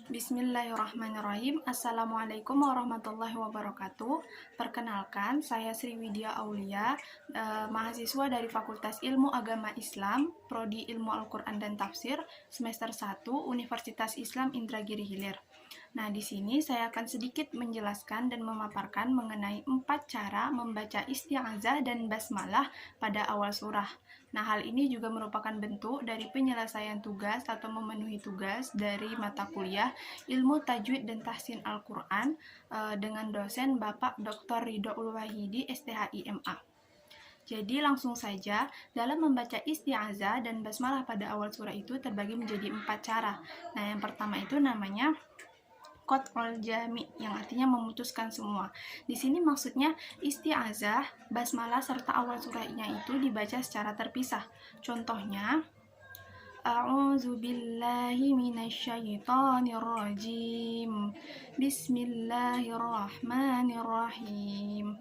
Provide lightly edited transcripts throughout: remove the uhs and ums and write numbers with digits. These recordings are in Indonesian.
Bismillahirrahmanirrahim. Assalamualaikum warahmatullahi wabarakatuh. Perkenalkan, saya Sri Widya Aulia, mahasiswa dari Fakultas Ilmu Agama Islam, Prodi Ilmu Al-Quran dan Tafsir, semester 1, Universitas Islam Indragiri Hilir. Nah, di sini saya akan sedikit menjelaskan dan memaparkan mengenai 4 cara membaca isti'azah dan basmalah pada awal surah. Nah, hal ini juga merupakan bentuk dari penyelesaian tugas atau memenuhi tugas dari mata kuliah Ilmu Tajwid dan Tahsin Al-Quran dengan dosen Bapak Dr. Ridhoul Wahidi, STHI MA. Jadi langsung saja, dalam membaca isti'azah dan basmalah pada awal surah itu terbagi menjadi 4 cara. Nah, yang pertama itu namanya qat'ul jami, yang artinya memutuskan semua. Di sini maksudnya isti'azah, basmalah serta awal surahnya itu dibaca secara terpisah. Contohnya, A'udzubillahi minasyaitonirrajim. Bismillahirrahmanirrahim.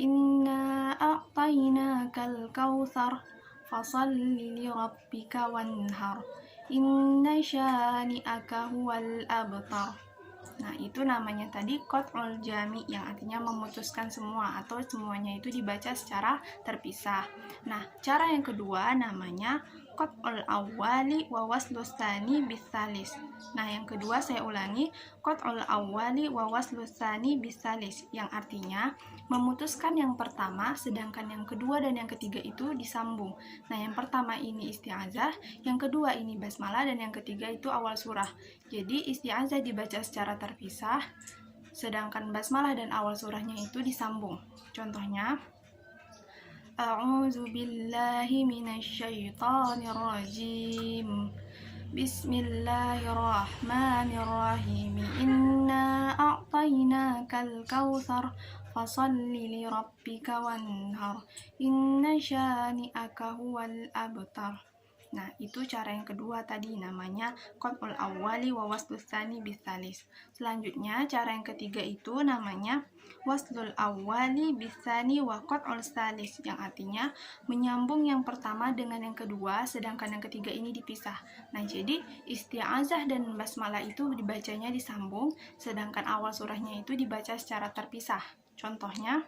Inna a'tainakal kautsar fasalli lirabbika wanhar. Inna syani'aka huwal abtar. Nah, itu namanya tadi qat'ul jami, yang artinya memutuskan semua atau semuanya itu dibaca secara terpisah. Nah, cara yang kedua namanya qat'ul awwali wa waslus tsani bisalis. Nah, yang kedua saya ulangi, qat'ul awwali wa waslus tsani bisalis, yang artinya memutuskan yang pertama sedangkan yang kedua dan yang ketiga itu disambung. Nah, yang pertama ini isti'azah, yang kedua ini basmalah, dan yang ketiga itu awal surah. Jadi isti'azah dibaca secara terpisah, sedangkan basmalah dan awal surahnya itu disambung. Contohnya, A'udzubillahi minasyaitonirrajim. Bismillahirrahmanirrahim. Inna a'tainakal kautsar fasalli lirabbika wanhar. Inna syani'aka huwal abtar. Nah, itu cara yang kedua tadi, namanya qat'ul awwali wa waslus tsani bisalis. Selanjutnya, cara yang ketiga itu namanya waslul awwali bisani wa qat'ul salis, yang artinya menyambung yang pertama dengan yang kedua, sedangkan yang ketiga ini dipisah. Nah, jadi isti'azah dan basmalah itu dibacanya disambung, sedangkan awal surahnya itu dibaca secara terpisah. Contohnya,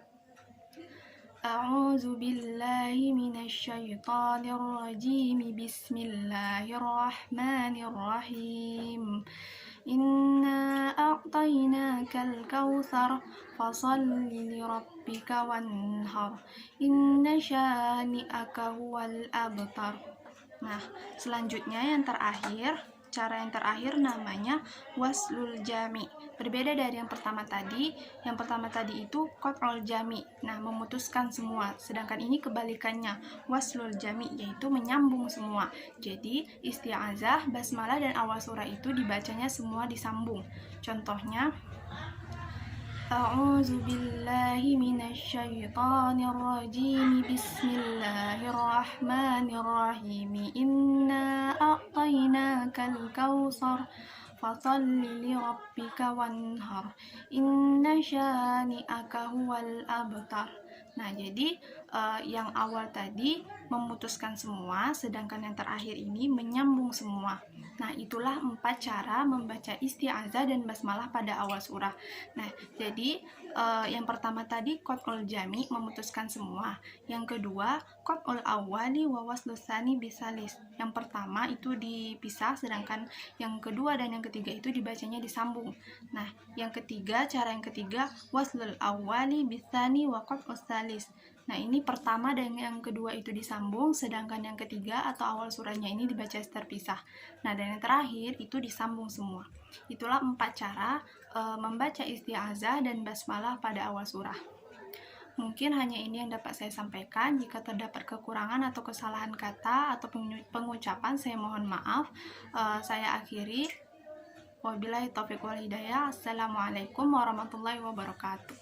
A'udzubillahi minasyaitonirrajim. Bismillahirrahmanirrahim. Inna a'tainakal kautsar fasalli lirabbika wanhar. Inna syani'aka huwal abtar. Nah, selanjutnya yang terakhir, cara yang terakhir namanya waslul jami. Berbeda dari yang pertama tadi. Yang pertama tadi itu qat'ul jami, nah memutuskan semua. Sedangkan ini kebalikannya, waslul jami, yaitu menyambung semua. Jadi isti'azah, basmalah, dan awal surah itu dibacanya semua disambung. Contohnya, A'udzubillahi minasyaitonirrajim. Bismillahirrahmanirrahim. Inna a'tainakal kautsar fasalli lirabbika wanhar. Inna syani'aka huwal abtar. Nah, jadi yang awal tadi memutuskan semua, sedangkan yang terakhir ini menyambung semua. Nah, itulah 4 cara membaca isti'azah dan basmalah pada awal surah. Nah, jadi yang pertama tadi qat'ul jami, memutuskan semua. Yang kedua qat'ul awwali wa waslus tsani bisalis. Yang pertama itu dipisah, sedangkan yang kedua dan yang ketiga itu dibacanya disambung. Nah, yang ketiga, cara yang ketiga waslul awwali bisani wa qat'us salis. Nah, ini pertama dan yang kedua itu disambung, sedangkan yang ketiga atau awal surahnya ini dibaca terpisah. Nah, dan yang terakhir itu disambung semua. Itulah 4 cara membaca isti'azah dan basmalah pada awal surah. Mungkin hanya ini yang dapat saya sampaikan. Jika terdapat kekurangan atau kesalahan kata atau pengucapan, saya mohon maaf. Saya akhiri. Wabillahi taufiq wal hidayah. Assalamualaikum warahmatullahi wabarakatuh.